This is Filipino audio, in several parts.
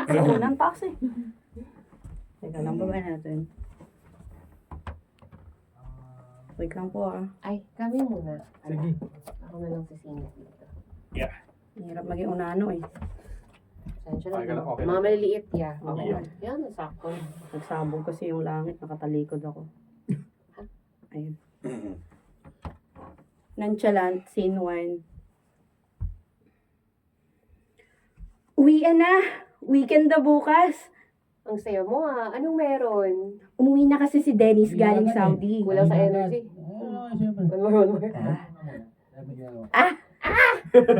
Sa unang taxi. Teka lang, babay natin. Wait lang po ah. Ay, kami muna. Sige. Ako na lang sisingit dito. Yeah. Hirap maging unano eh. Sensya Okay ka na. lang, okay Mga lang. maliliit, yeah. Okay. Okay. Yan, sakto. Nagsabog kasi yung langit, nakatalikod ako. Ayun. Nonchalant, scene 1. Uwian na! Weekend na bukas! Ang saya mo ah. Anong meron? Umuwi na kasi si Dennis galing Saudi. Kulang sa energy. Siyempre. One more.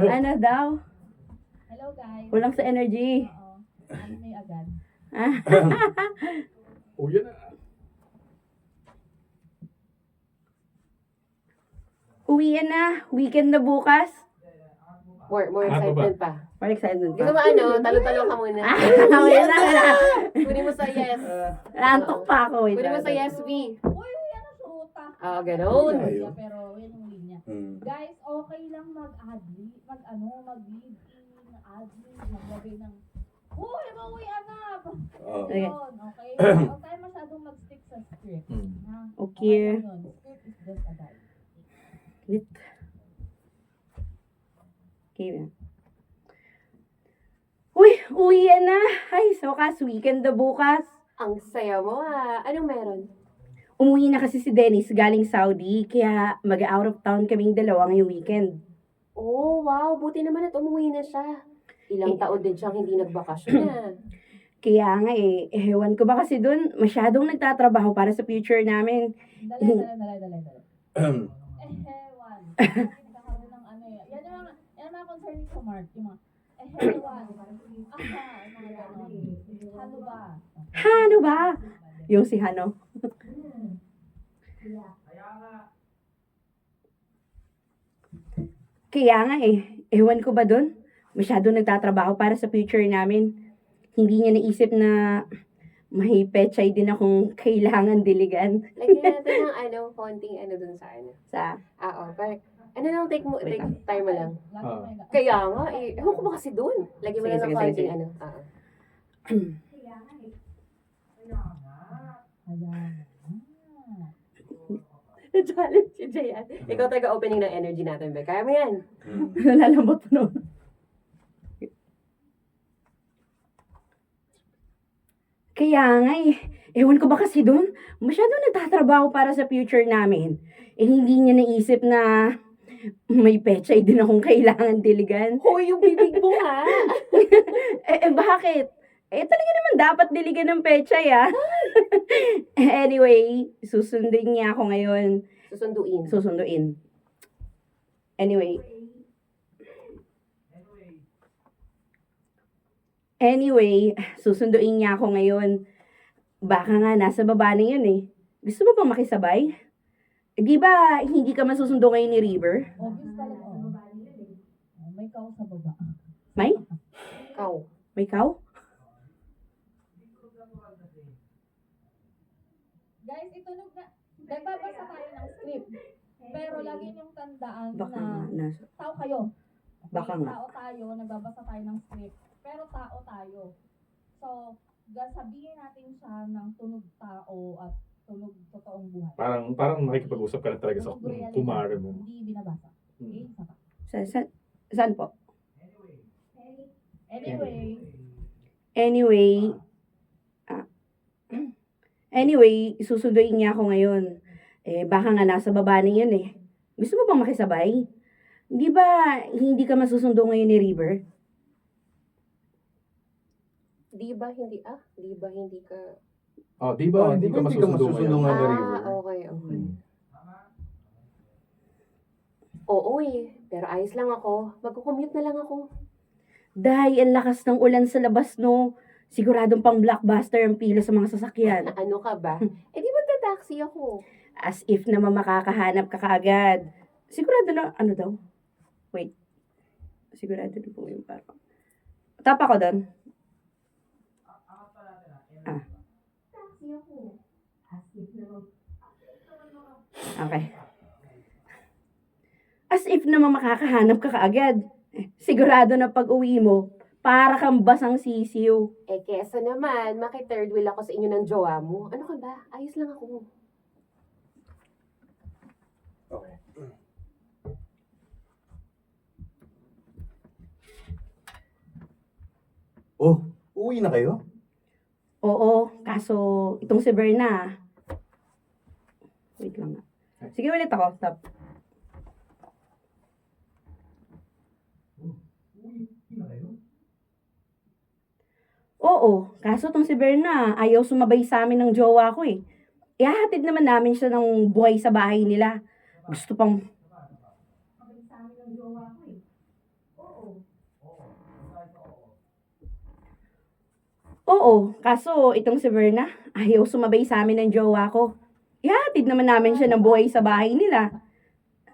Ano daw? Hello guys. Kulang sa energy. Oo. Anime agad. Ah, Oh, yan na. uwian na! Weekend na bukas! More Ano excitement pa. More excited Gusto pa. mo ano? Talo-talo ka muna. Wait lang. Kunin mo sa yes. Naantok pa ako. Wait Kunin mo lang. sa yes, V. Uy, ano suota? Ah, ganoon. Yeah, pero yan yung linya. Guys, okay lang mag-adli, mag-lead in, adli, maglagay ng uy, mauwi anak! Okay. Yun, okay? Huwag tayo masyadong mag-stick sa script. Ha? Okay. lang yun. Script is just a guide. Wait. Okay na. Uy, uwian na! Ay, so kas, weekend na bukas. Ang saya mo ah. Anong meron? Umuwi na kasi si Dennis galing Saudi, kaya mag-out of town kaming dalawa ngayong weekend. Oh, wow. Buti naman at umuwi na siya. Ilang taon din siyang hindi nagbakasyon na. Kaya nga ewan ko ba kasi dun, masyadong nagtatrabaho para sa future namin. Dali. Ehewan. Nagkakaroon ng ano eh. Yan yung mga concern sa Mark. Yung mga ehewan. Mga ganon. Halo ba? Hano ba? Yung si Hano. Kaya nga ewan ko ba dun, masyadong nagtatrabaho para sa future namin. Hindi niya naisip na may pechay din akong kailangan diligan Lagyan natin ng ano, konting ano dun sa ano. sa Oo, pero ano lang, take Wait lang. time mo lang. Lagi mo yung Kaya nga, ewan ko ba kasi dun? Lagyan mo Sige, lang ng sige, konting sige. ano. Oo. Challenge si Jayan. Ikaw talaga opening ng energy natin, Be. Kaya mo yan. nalalambot pa noon. Kaya nga ewan ko ba kasi dun, masyadong nagtatrabaho para sa future namin. Hindi niya naisip na may pechay din akong kailangan diligan. Hoy, yung bibig mo ha. Bakit? Talaga naman dapat diligan ng pechay Anyway, susundin niya ako ngayon. Susunduin. Susunduin. Anyway, susunduin niya ako ngayon. Baka nga nasa baba na yun Gusto mo bang makisabay? Di ba hindi ka masusundo ngayon ni River? obvious talaga. May kao sa baba. May? Ikaw. May cow? Guys, ito nagbabasa tayo ng script. Pero lagi niyong tandaan Baka na nga nasa... tao kayo. Okay? Baka nga. Tao tayo, nagbabasa tayo ng script. Pero tao tayo. So, sabihin natin siya ng tunog tao at tunog totoong buhay. Parang makikipag-usap ka na talaga sa Tunog realidad, kumare mo. hindi binabasa. Okay? Isa pa. Saan po? Anyway, Anyway, susunduin niya ako ngayon. Baka nga nasa baba na yun Gusto mo bang makisabay? Di ba hindi ka masusundo ngayon ni River? Di ba hindi ka... Oh, di ba hindi ka masusundo ngayon? nga ni Ah, River. okay. Oo pero ayos lang ako. Magko-commute na lang ako. Dahil ang lakas ng ulan sa labas, no? Siguradong pang blockbuster ang pila sa mga sasakyan. Ano ka ba? Di ba taxi ako? As if naman makakahanap ka kaagad. Sigurado na, ano daw? Wait. Sigurado na po yung parang. Tap ako doon. Okay. As if naman makakahanap ka kaagad. Sigurado na pag uwi mo, Para kang basang sisiw. Eh, kesa naman, maki-third wheel ako sa inyo ng jowa mo. Ano ka ba? Ayos lang ako. Okay. Oh, uwi na kayo? Oo, kaso itong si Berna. Wait lang nga. Sige ulit ako. Stop. Oo, kaso itong si Berna, ayaw sumabay sa amin ng jowa ko eh. Ihahatid naman namin siya ng buhay sa bahay nila. Gusto pang... Oo, kaso itong si Berna, ayaw sumabay sa amin ng jowa ko. Ihahatid naman namin siya ng buhay sa bahay nila.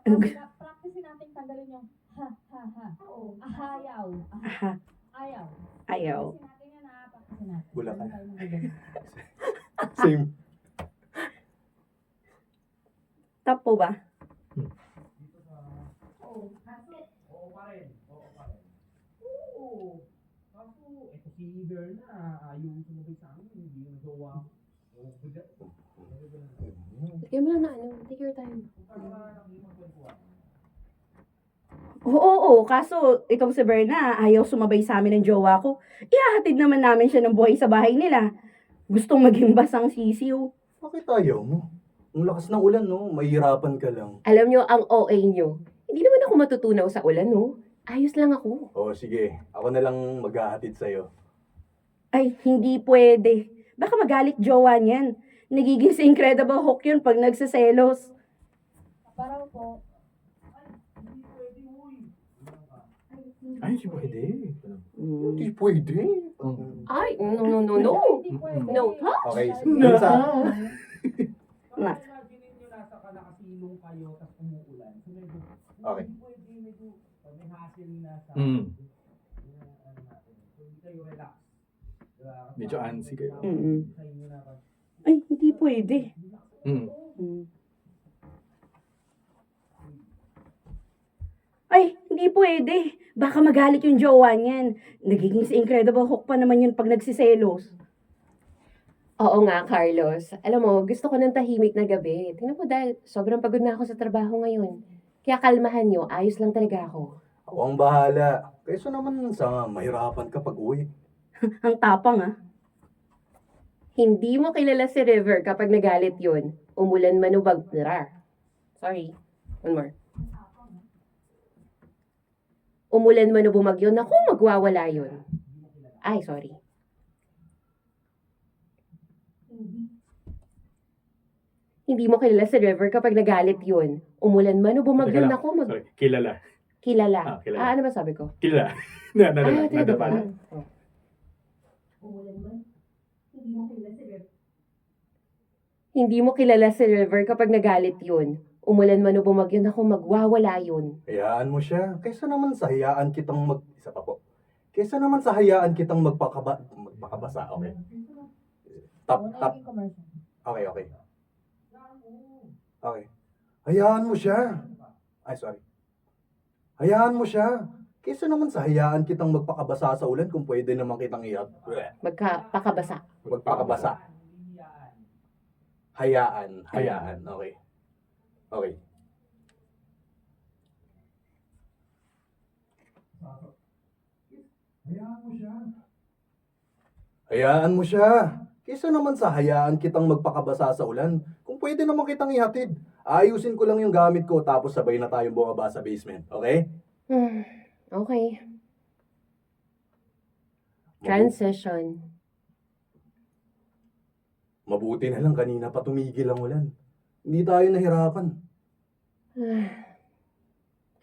Practice natin tanggalin yung ha, ha, ha. Oo. Ayaw. Aha, Ayaw. ayaw. Practice natin yan ha. Practice natin. Bulacan. Tayo ng ganun. Same. Top po ba? Lagyan mo lang na ano. Take your time. Oo, kaso itong si Berna, ayaw sumabay sa amin ng jowa ko. Ihahatid naman namin siya ng buhay sa bahay nila. Gustong maging basang sisiw. Bakit ayaw mo? Ang lakas ng ulan, no? Mahihirapan ka lang. Alam nyo, ang OA nyo. Hindi naman ako matutunaw sa ulan, no? Ayos lang ako. Oh, sige. Ako na lang maghahatid sa'yo. Ay, hindi pwede. Baka magalit jowa niyan. Nagiging si Incredible Hulk yun pag nagsiselos. Paraw po. Ay, hindi pwede. Hindi pwede. Ay, no. Hindi pwede. No touch. Okay, sige. Na. Imagine nyo nasa kalakasilong kayo tapos umuulan. So medyo, Okay. hindi pwede, medyo may hassle na sa Mm. ano natin. So hindi kayo relax. Diba? Medyo antsy kayo. Mm-mm. Sa inyo na pag Ay, hindi pwede. Mm. Mm. Ay, hindi pwede. Baka magalit yung jowa niyan. Nagiging si Incredible Hulk pa naman yun pag nagsiselos. Oo nga, Carlos. Alam mo, gusto ko ng tahimik na gabi. Tingnan mo dahil sobrang pagod na ako sa trabaho ngayon. Kaya kalmahan nyo, ayos lang talaga ako. Ako ang bahala. Kaysa naman sa mahirapan ka pag uwi. Ang tapang ah. Hindi mo kilala si River kapag nagalit yun. Umulan man o Sorry. One more. Umulan man o bumagyo, naku, magwawala yun. Ay, sorry. Hindi mo kilala si River kapag nagalit yun. Umulan man o bumagyo, Teka lang. naku, Sorry, kilala. kilala. Kilala. Ano ba sabi ko? Kilala. Talaga ba? Nadapa na. Oh. Hindi mo kilala si River kapag nagalit yun. Umulan man o bumagyo, naku, magwawala yun. Hayaan mo siya. Kaysa naman sa hayaan kitang Isa pa po. Kaysa naman sa hayaan kitang magpakabasa. Okay. Top. Naging commercial. Okay. Okay. Hayaan mo siya. Ay, sorry. Hayaan mo siya. Kaysa naman sa hayaan kitang magpakabasa sa ulan kung pwede naman kitang Magpakabasa. magpakabasa. Hayaan. Okay. Okay. Hayaan mo siya. Kaysa naman sa hayaan kitang magpakabasa sa ulan, kung pwede naman kitang ihatid. Ayusin ko lang yung gamit ko tapos sabay na tayong bumaba sa basement. Okay? Okay. Transition. Mabuti na lang kanina pa tumigil ang ulan. Hindi tayo nahirapan.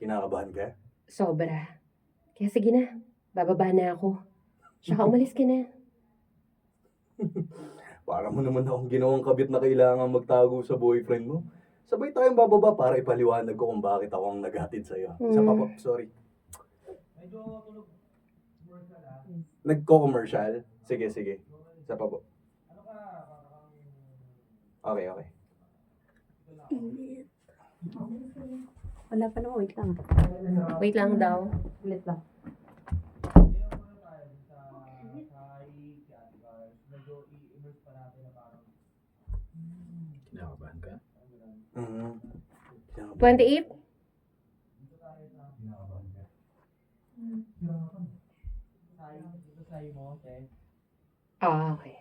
Kinakabahan ka? Sobra. Kaya sige na, bababa na ako. Tsaka umalis ka na. Para mo naman akong ginawang kabit na kailangan magtago sa boyfriend mo. Sabay tayong bababa para ipaliwanag ko kung bakit ako ang naghatid sa'yo. Isa pa po, sorry. medyo tulog commercial ah. Nagko-commercial? Sige. Isa pa po. Ano ka? Okay. Wala pa naman, wait lang. Wait lang daw. Ulit lang. medyo i-immerse pa natin na parang, Kinakabahan ka? Mhm. 28? dito tayo sa, sayo, dito sayo mo, okay? Ah, okay.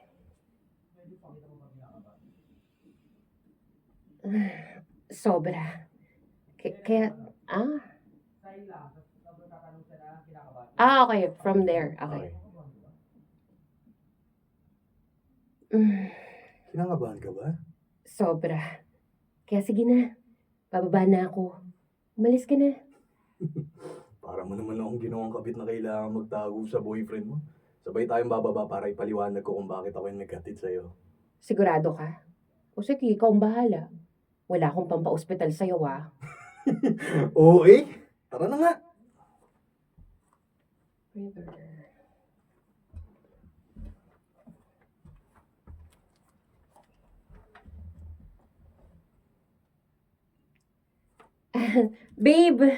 Pwede pakita mo pag kinakabahan. Sobra. Kaya, Sayo lang, tapos tatanong siya na kinakabahan. okay. From there. Okay. Kinakabahan ka ba? Sobra. Kaya sige na. Bababa na ako. Umalis ka na. Para mo naman akong ginawang kabit na kailangan magtago sa boyfriend mo. Sabay tayong bababa para ipaliwanag ko kung bakit ako yung naghatid sa'yo. Sigurado ka? O sige, ikaw ang bahala. Wala akong pampa-ospital sa'yo, ah. Oo eh. Tara na nga. Babe!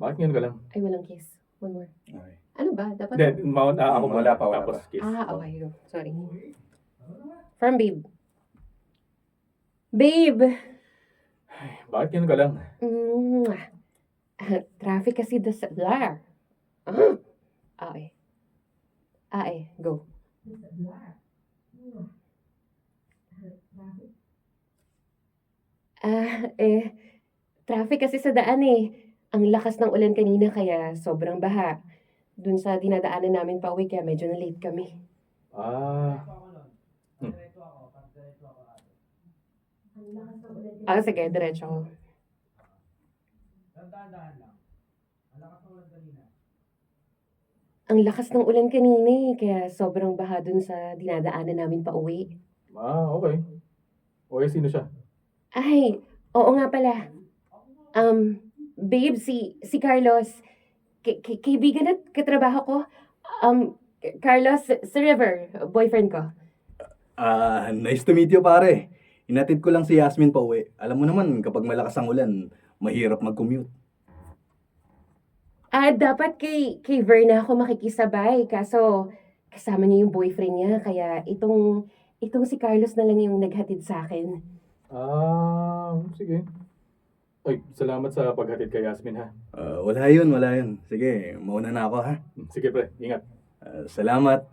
Bakit ngayon ka lang? Ay, walang kiss. One more. Okay. Ano ba? Dapat... Hindi, ako muna. Wala pa, wala Tapos pa. kiss. Okay. Go. Sorry. From Babe. Babe! Bakit ngayon ka lang? Mwah. Traffic kasi sa... Blar. Okay. Go. Traffic kasi sa daan eh. Ang lakas ng ulan kanina kaya sobrang baha. Dun sa dinadaanan namin pa uwi kaya medyo na late kami. Ah, Ako nun. Diretso ako, pag diretso ako ate. Sige, diretso ko. Dahan-dahan lang. Ang lakas ng ulan kanina. Ang lakas ng ulan kanina eh, kaya sobrang baha dun sa dinadaanan namin pa uwi. okay. Okay, sino siya? Ay, oo nga pala. Babe, si Carlos. Kaibigan at katrabaho ko. Carlos, si River, boyfriend ko. Nice to meet you pare. Hinatid ko lang si Yasmin pa uwi. Alam mo naman, kapag malakas ang ulan, mahirap mag-commute. Dapat kay Verna ako makikisabay. Kaso, kasama niya yung boyfriend niya. Kaya itong si Carlos na lang yung naghatid sa akin. Sige. Ay, salamat sa paghatid kay Yasmin ha. Wala yun. Sige, mauna na ako ha. Sige pre, ingat. Salamat.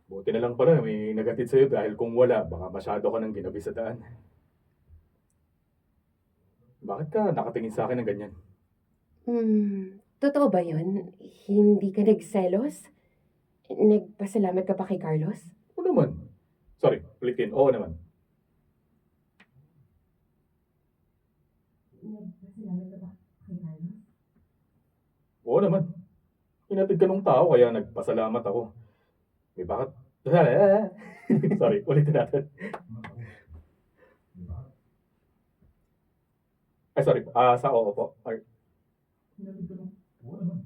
Buti na lang pala may naghatid sa'yo dahil kung wala, baka masyado ka nang ginabi sa daan. Bakit ka nakatingin sa akin ng ganyan? Totoo ba yun? Hindi ka nagselos? Nagpasalamat ka pa kay Carlos? Oo naman. Sorry, ulitin. Oo naman. Oo naman. Hinatid ka nung tao kaya nagpasalamat ako. Bakit? Sorry, ulitin natin. Ay, sorry. Sa oo po. Ay. Oo naman.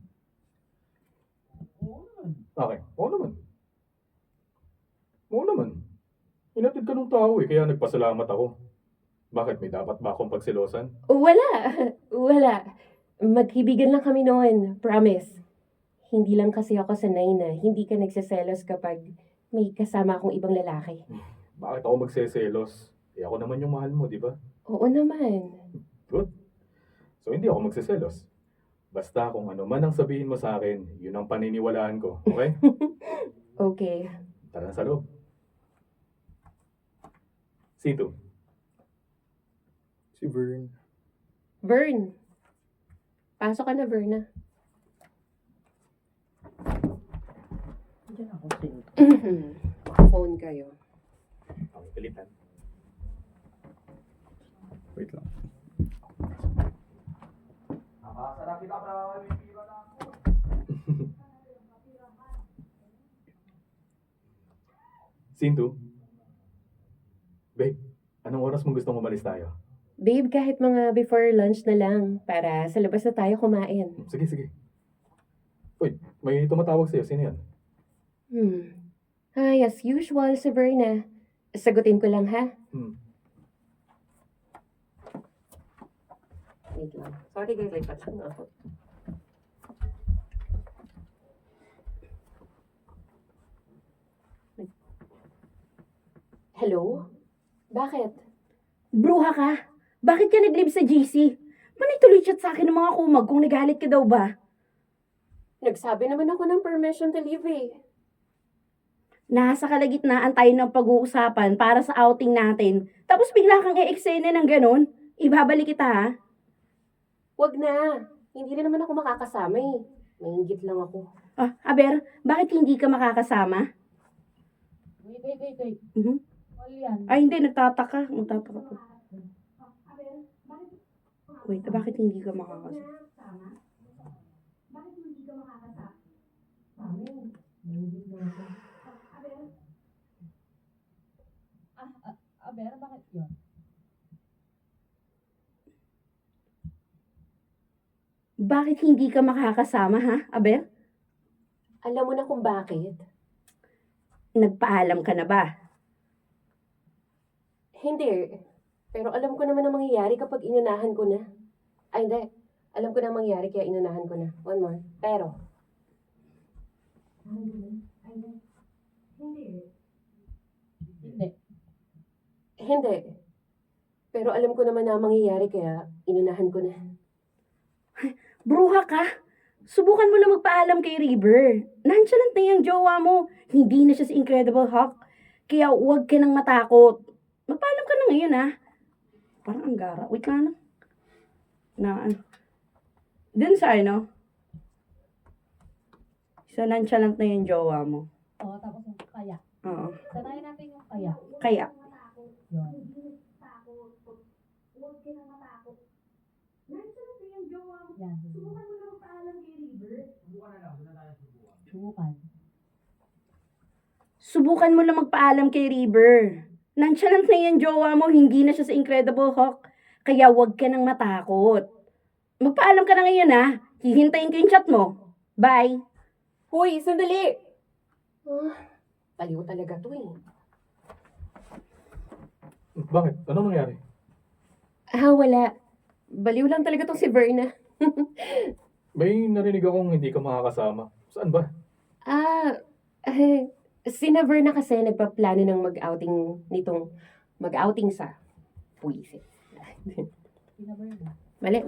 Okay. Oo naman. Hinatid ka nung tao kaya nagpasalamat ako. Bakit? May dapat ba akong pagsilosan? Wala. Maghibigan lang kami noon. Promise. Hindi lang kasi ako sanay na hindi ka nagsiselos kapag may kasama akong ibang lalaki. Bakit ako magseselos? Ako naman yung mahal mo, di ba? Oo naman. Good. So, hindi ako magseselos. Basta kung ano man ang sabihin mo sa akin, yun ang paniniwalaan ko. Okay? Okay. Tara na sa loob. Sino? Si Vern. Vern. Pasok ka na, Verna. Phone kayo. Ang pilitan. Wait lang. Nakasarap kita para may pira na ako. Sinto? Babe, anong oras mong gustong umalis tayo? Babe, kahit mga before lunch na lang para sa labas na tayo kumain. Sige. Uy, may tumatawag sa'yo. Sino yan? Hi, as usual, si Verna. Sagutin ko lang, ha? Wait lang. Sorry guys, lipat lang ako. Hello? Bakit? Bruha ka? Bakit ka nag-leave sa GC? Manay tuloy chat sa akin ng mga kumag kung nagalit ka daw ba? Nagsabi naman ako ng permission to leave eh. Nasa kalagitnaan tayo ng pag-uusapan para sa outing natin. Tapos bigla kang e-eksena ng ganun. Ibabalik kita ha. Wag na. Hindi na naman ako makakasama eh. Maingit lang ako. Ah, Aber, bakit hindi ka makakasama? Wait. Mhm. All yan. Ay, hindi. Nagtataka. Nagtataka ko. Wait, bakit hindi ka makakasama? Aber, bakit yun? Bakit hindi ka makakasama, ha, Aber? Alam mo na kung bakit? Nagpaalam ka na ba? Hindi. Pero alam ko naman ang mangyayari kapag inunahan ko na. Ay, hindi. Alam ko na ang mangyayari kaya inunahan ko na. One more. Pero. Hindi. Hindi. Pero alam ko naman na ang mangyayari kaya inunahan ko na. Bruha ka? Subukan mo na magpaalam kay River. Nonchalant na yung jowa mo. Hindi na siya si Incredible Hulk. Kaya huwag ka nang matakot. Magpaalam ka na ngayon, ha? Parang ang gara. Wait nga lang. Dun sa ano? Sa nonchalant na yung jowa mo. Oo, tapos yung kaya. Oo. Sanayin natin yung kaya. Kaya, Yun. Yan. Subukan. subukan mo lang magpaalam kay River. Nonchalant na yung jowa mo. Hindi na siya si Incredible Hulk. Kaya huwag ka nang matakot. Magpaalam ka na ngayon, ha? Hihintayin ko yung chat mo. Bye! Hoy, sandali! Baliw talaga to eh. Bakit? Ano nangyari? Wala. Baliw lang talaga tong si Verna. May narinig akong hindi ka makakasama. Saan ba? Si na Verna kasi nagpaplano ng mag-outing sa puwisit. Pinabar na. Mali.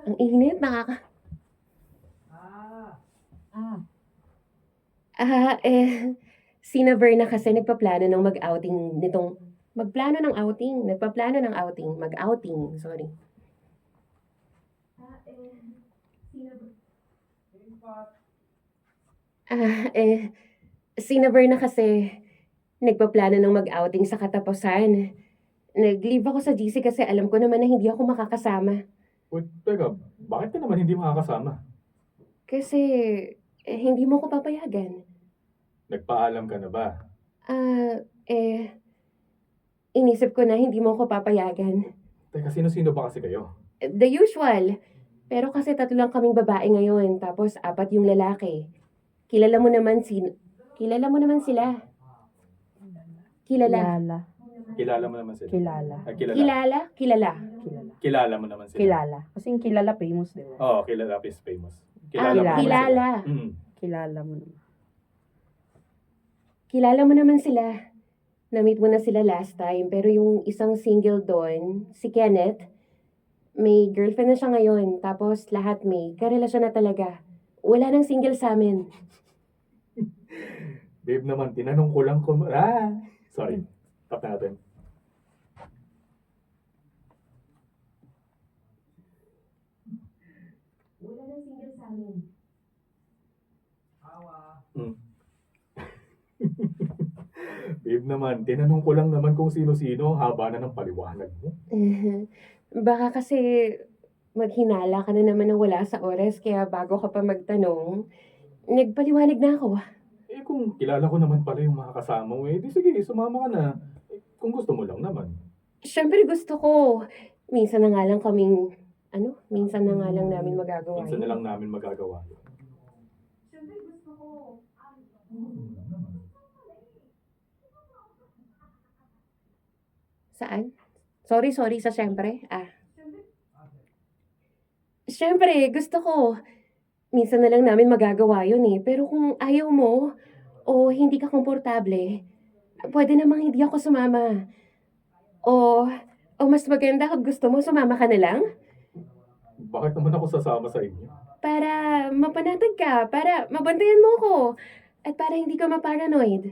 Ang init, si na Verna kasi nagpaplano ng mag-outing, sorry. Si na Verna kasi nagpaplano ng mag-outing sa katapusan. Nag-leave ako sa GC kasi alam ko naman na hindi ako makakasama. Wait, teka, bakit ka naman hindi makakasama? Kasi hindi mo ko papayagan. Nagpaalam ka na ba? Inisip ko na hindi mo ko papayagan. Teka, sino-sino ba kasi kayo? The usual. Pero kasi 3 lang kaming babae ngayon, tapos 4 yung lalaki. Kilala mo naman sila. Kilala. Kilala mo naman sila? Kilala. Ay, kilala. Kilala? Kilala. Kilala mo naman sila? Kilala. Kasi yung kilala famous, di ba? Oo, kilala is famous. Kilala. mo naman Kilala. sila. Mm. Kilala mo naman. Kilala mo naman sila. Na-meet mo na sila last time, pero yung isang single doon, si Kenneth, may girlfriend na siya ngayon, tapos lahat may karelasyon na talaga. Wala nang single sa amin. Babe naman, tinanong ko lang kung... Sorry. Tap natin. Wala nang single sa amin. Babe naman, tinanong ko lang naman kung sino-sino, haba na ng paliwanag mo. Baka kasi maghinala ka na naman ng wala sa oras, kaya bago ka pa magtanong, nagpaliwanag na ako. Eh kung kilala ko naman pala yung mga kasama mo, eh di sige, sumama ka na. Eh, kung gusto mo lang naman. Siyempre gusto ko. Minsan na nga lang namin magagawa Minsan na yun. lang namin magagawa yun. Saan? Sorry, sa siyempre. Siyempre, gusto ko. Minsan na lang namin magagawa yun eh. Pero kung ayaw mo, o hindi ka komportable, Pwede namang hindi ako sumama. O mas maganda kung gusto mo, sumama ka na lang? Bakit naman ako sasama sa inyo? Para mapanatag ka, para mabantayan mo ako, at para hindi ka maparanoid.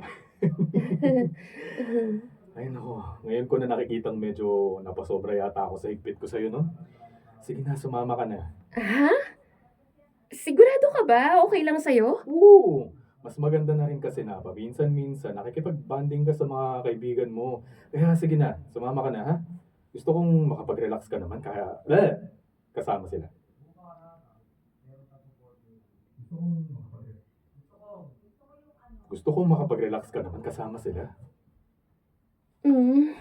Ay nako, ngayon ko na nakikitang medyo napasobra yata ako sa higpit ko sa'yo, no? Sige na, sumama ka na. Ha? Sigurado ka ba? Okay lang sa'yo? Oo! Mas maganda na rin kasi na paminsan-minsan nakikipag-bonding ka sa mga kaibigan mo. Kaya sige na, sumama ka na, ha? Gusto kong makapag-relax ka naman, kaya kasama sila. Gusto kong makapag-relax ka naman kasama sila. Mm.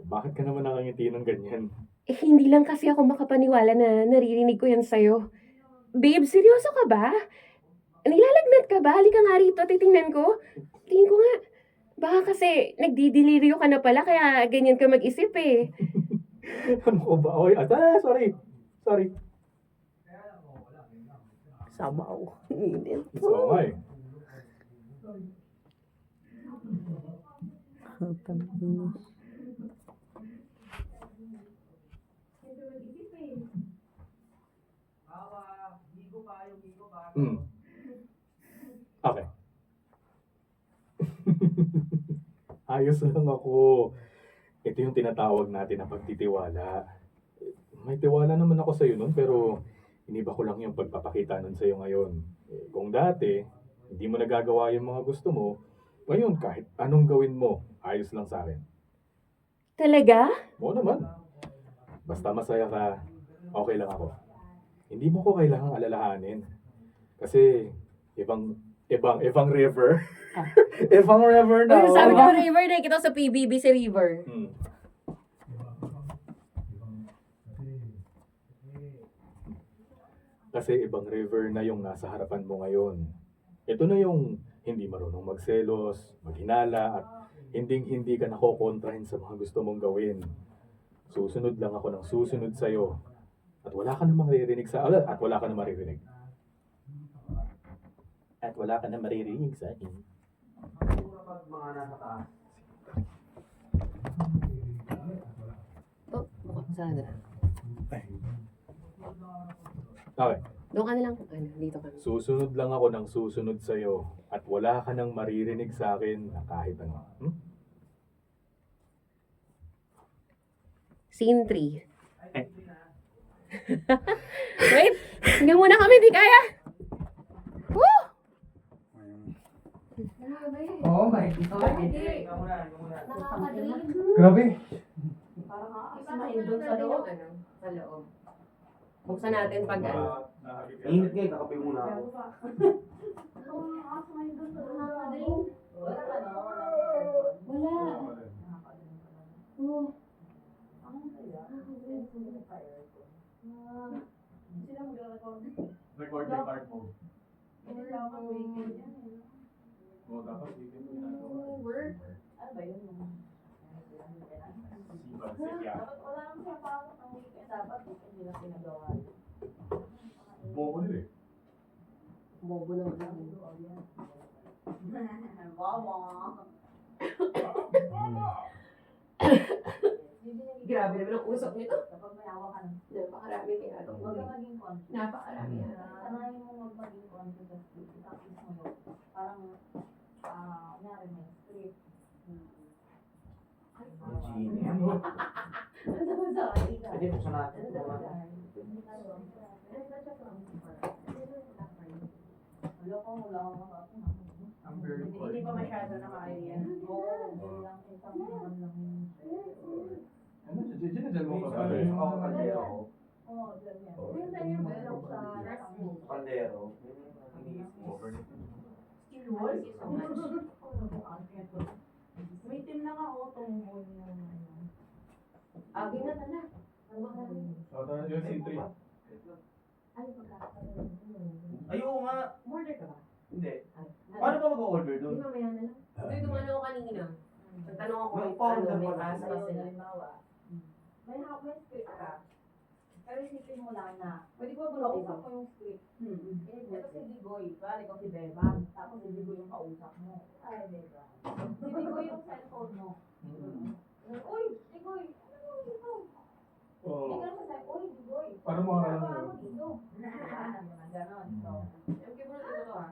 Bakit ka naman nakangiti ng ganyan? Hindi lang kasi ako makapaniwala na naririnig ko yan sa'yo. Babe, seryoso ka ba? Nilalagnat ka ba? Halika nga rito, titingnan ko. Tingin ko nga. Baka kasi nagdidelirio ka na pala, kaya ganyan ka mag-isip eh. Ano ko ba? Oy, sorry. Sorry. Sabaw. Init. So, nga eh. Hmm. Okay. Ayos lang ako. Ito yung tinatawag natin na pagtitiwala. May tiwala naman ako sa'yo nun, pero iniba ko lang yung pagpapakita nun sa'yo ngayon. Kung dati, hindi mo nagagawa yung mga gusto mo, ngayon kahit anong gawin mo, ayos lang sa akin. Talaga? Oo naman. Basta masaya ka, okay lang ako. Hindi mo ko kailangang alalahanin. Kasi, ibang river. Ibang river na. Oh, sabi ko River, nakikita ko sa PBB si River. Hmm. Kasi ibang river na yung nasa harapan mo ngayon. Ito na yung hindi marunong magselos, maghinala, at hindi ka nakokontrahin sa mga gusto mong gawin. Susunod lang ako ng susunod sa'yo. At wala ka na maririnig at wala ka na maririnig. At wala ka na maririnig sa akin. Kapag mga nasa taas. Saan na? Okay. Doon ka na lang. Dito kami. Susunod lang ako ng susunod sa'yo. At wala ka nang maririnig sa akin na kahit ano. Scene 3. Wait! Hanggang muna kami, di kaya! Woo! Oh my God. Ikaw muna. Grabe. Sa loob. Sa loob. Buksan natin pag ano. Init kayo, kakape muna ako. Recording part mo. Oo, dapat weekend mo ginagawa. Work. Ano ba yun? Dapat wala naman siya pasok ng weekend. Dapat weekend nila pinagawa. Bobo nila eh. Bobo naman. Wawa. Grabe naman ang usok nito. Kapag mayawa ka na. Napakarami kaya ito. Huwag ka maging conscious. Napakarami. Sanayin mo huwag maging conscious sa sleep. Tapos mo yun. Parang, kunyari may script. Genie. Pwede po sa natin. I'm very Hindi pa masyado na kaya yan. Oo, hindi lang isang naman lang yun. Ano, ginagyan mo pa ba? Oo, kaldero. Oo, dyan yan. Yung sa inyo, meron sa Kaldero. Skillwall? May team na nga ako tungkol yung ano. Agi na tala. Yung C3. Ay, pagkakaroon. Ay, oo nga. Order ka ba? Hindi. Paano ba mag-order Di doon? mamaya na lang. Ito yung dumalo ko kanina. Nagtanong ako May kung order ano, may pa rin. pass ba sila. Halimbawa, may script ka. Pero isipin mo lang na, pwede ko ba kausap ko yung script? Ito si Digoy, bali ko si Bebang, tapos si Digoy yung kausap mo. Ay, Para mo lang yun. Dito. Ganon. So, yung siguro dito ah.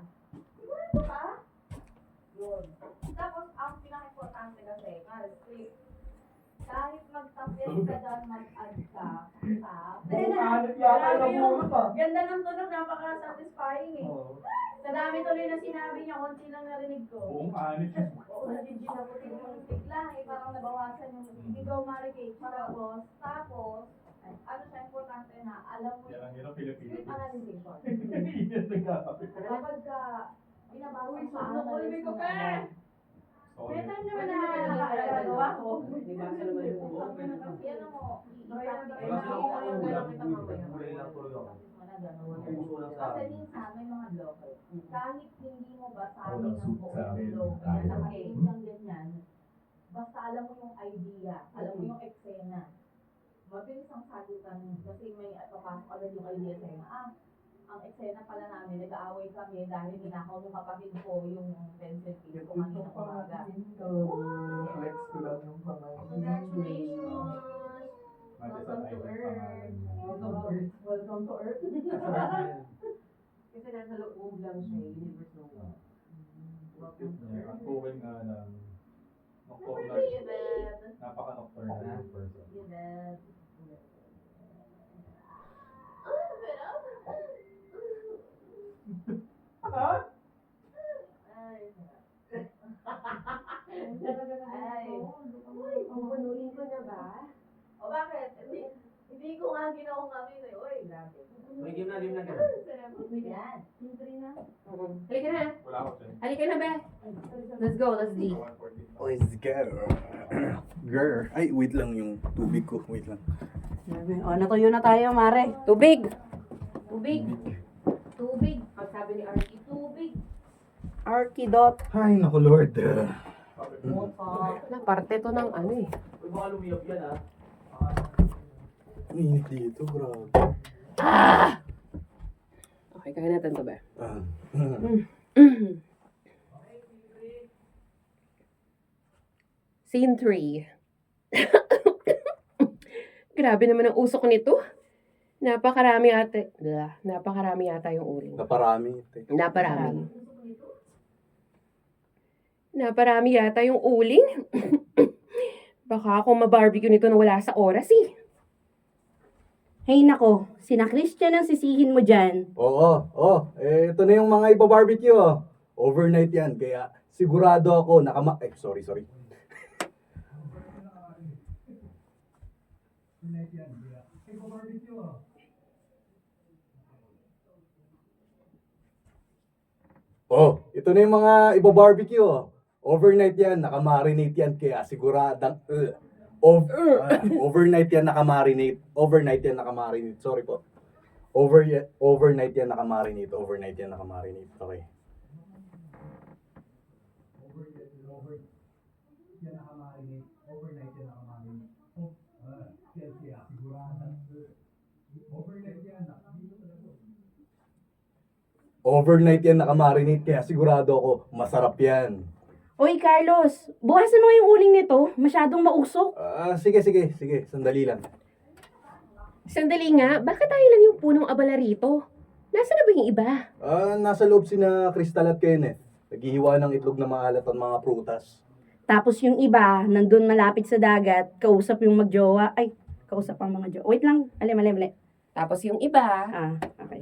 Siguro ito ka? Yun. Tapos, ang pinaka-importante kasi, script. Kahit mag-tapis ka dyan, mag-add ka, tap. Hanap yata yung nabulot ah. Ganda ng tunog, napaka-satisfying eh. Oo. Sa dami tuloy na sinabi niya, konti lang narinig ko. Buong anit yun. Oo, nagiging na puti yung bigla eh, parang nabawasan yung ikaw marikate. Tapos, ano siya, importante na alam mo Yan ang hirap Pilipino. script analyzation. Yan nagkakapit. Kapag binabasa Uy, sa sobrang kulimig ko, Pe! may time naman Pwede na naman na nakakagawa ko. Di ba? Sa naman yun. Yan mo, Wala i-practice lang po yun. mo na Sa Kasi amin. minsan may mga blocker. Kahit hindi mo basahin Walang ng suit buong sa amin. blocker, Tayo. sa game ng ganyan, basta alam mo yung idea, alam mo yung eksena. Mabilis ang sagutan kasi may papasok agad yung idea sa'yo na, ang eksena pala namin, nag-aaway kami dahil ninakaw ng kapatid ko yung pencil case ko kanina umaga. Flex ko lang yung kamay. Congratulations! Welcome to Earth! Welcome to Earth! Kasi nasa loob lang siya, universe ng Welcome to Ang Earth. Cohen nga ng nocturnal. Yvette! Napaka-nocturnal yung person. Yvette! Ha? Ay, Ay, pupunuin ko na ba? o bakit? Hindi ko nga ginawa kami na, oy, grabe. May game na Yan. Siyempre na. Halika na. Wala ako dyan. Halika na, Be. Let's go, let's D. 145. Let's go. Girl. Ay, wait lang yung tubig ko. Wait lang. O, natuyo na tayo, Mare. Tubig. Tubig. Tubig. Ang sabi ni Archie, Tubig. Arkidot. Ay, naku Lord. na parte to ng ano eh. Uy, baka lumiyap yan ah. Ang init dito, grabe. Okay, kaya natin to, Be. Ah. Scene 3. Grabe naman ang usok nito. Napakarami yata yung uling. Naparami. Naparami yata yung uling. Baka ako mabarbecue nito na wala sa oras eh. Hey nako, sina Christian ang sisihin mo dyan. Oo, ito na yung mga ibabarbecue, oh. Overnight yan, kaya sigurado ako sorry. Oh, ito na yung mga ibabarbecue, oh. Overnight yan, nakamarinate yan, kaya siguradang, overnight yan nakamarinate. Overnight yan nakamarinate. Sorry po. Overnight yan nakamarinate. Okay. Overnight yan nakamarinate, kaya sigurado ako masarap yan. Oy, Carlos, buhasan mo yung uling nito. Masyadong mausok. Sige. Sandali lang. Sandali nga, bakit tayo lang yung punong abala rito? Nasaan na ba yung iba? Nasa loob sina Crystal at Kenneth. Naghihiwa ng itlog na maalat at mga prutas. Tapos yung iba, nandun malapit sa dagat, kausap yung magjowa. Ay, kausap ang mga jowa. Wait lang, mali. Tapos yung iba, Okay.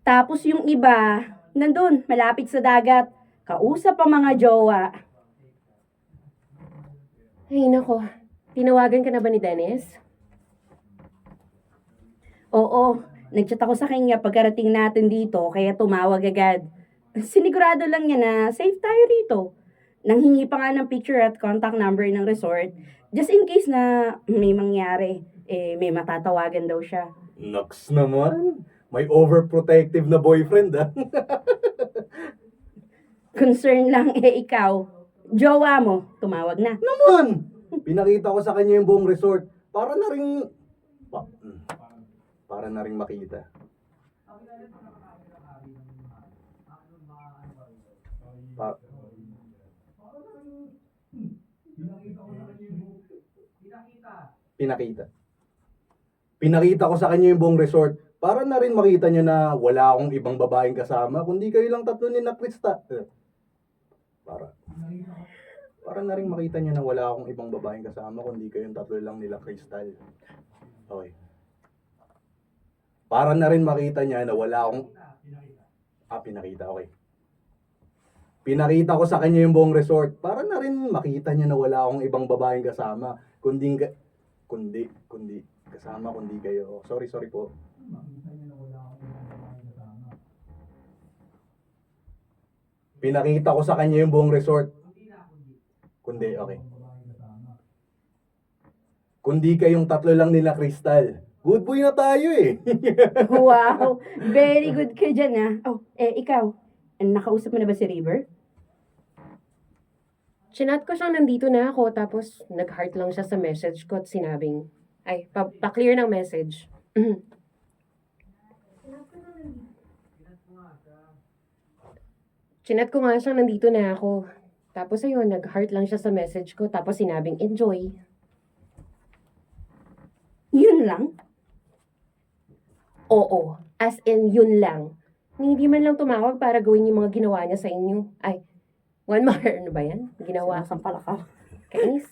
Tapos yung iba, nandun, malapit sa dagat, kausap ang mga jowa. ay nako, tinawagan ka na ba ni Dennis? Oo, nagchat ako sa kanya pagkarating natin dito, kaya tumawag agad. Sinigurado lang niya na safe tayo rito. Nanghingi pa nga ng picture at contact number ng resort, just in case na may mangyari, may matatawagan daw siya. Naks naman. May overprotective na boyfriend, ah. Concern lang ikaw, jowa mo, tumawag na. Naman! Pinakita ko sa kanya yung buong resort. Para na ring makita. Pa- Pinakita. Pinakita ko sa kanya yung buong resort. Para na rin makita niya na wala akong ibang babaeng kasama, kundi kayo lang tatlo ni na Krista. Para na rin makita niya na wala akong ibang babaeng kasama, kundi kayong tatlo lang nila Crystal. Okay. Para na rin makita niya na wala akong... pinakita, okay. Pinakita ko sa kanya yung buong resort. Para na rin makita niya na wala akong ibang babaeng kasama, kundi kasama, kundi kayo. Sorry po. Pinakita ko sa kanya yung buong resort. Kundi, okay. Kundi kayong tatlo lang nila Crystal. Good boy na tayo eh. Wow, very good ka dyan ah. Oh, ikaw, nakausap mo na ba si River? Chinat ko siyang nandito na ako, tapos nag-heart lang siya sa message ko at sinabing, pa-clear ng message. Chinat ko nga siyang nandito na ako. Tapos ayun, nag-heart lang siya sa message ko, tapos sinabing, enjoy. Yun lang? Oo, as in yun lang. Hindi man lang tumawag para gawin yung mga ginawa niya sa inyo. One more, ano ba yan? Ginawa Sinasampal ka. kainis.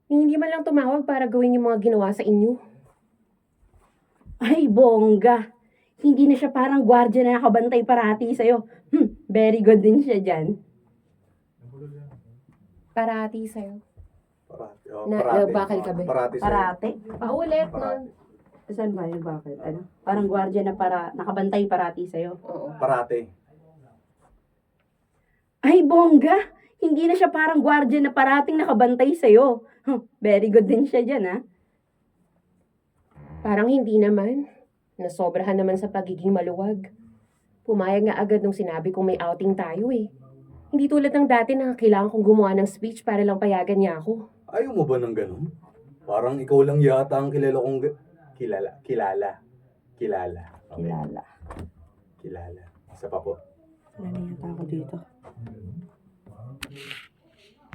Hindi man lang tumawag para gawin yung mga ginawa sa inyo. Ay, bongga. Hindi na siya parang gwardiya na nakabantay parati sa'yo. Very good din siya dyan. Parati sa'yo. Parati. Bakal ka ba? Parati sa'yo. Parate? Paulit Parati. nun. Saan ba yung bakit? Ano? Parang gwardiya na nakabantay parati sa'yo. Oo. Parati. Ay, bongga. Hindi na siya parang gwardiya na parating nakabantay sa'yo. Very good din siya dyan, ha? Parang hindi naman. Nasobrahan naman sa pagiging maluwag. Pumayag nga agad nung sinabi kong may outing tayo eh. Hindi tulad ng dati na kailangan kong gumawa ng speech para lang payagan niya ako. Ayaw mo ba ng ganun? Parang ikaw lang yata ang kilala kong... Kilala. Okay. Kilala. Kilala. Isa pa po. Wala na yata ako dito.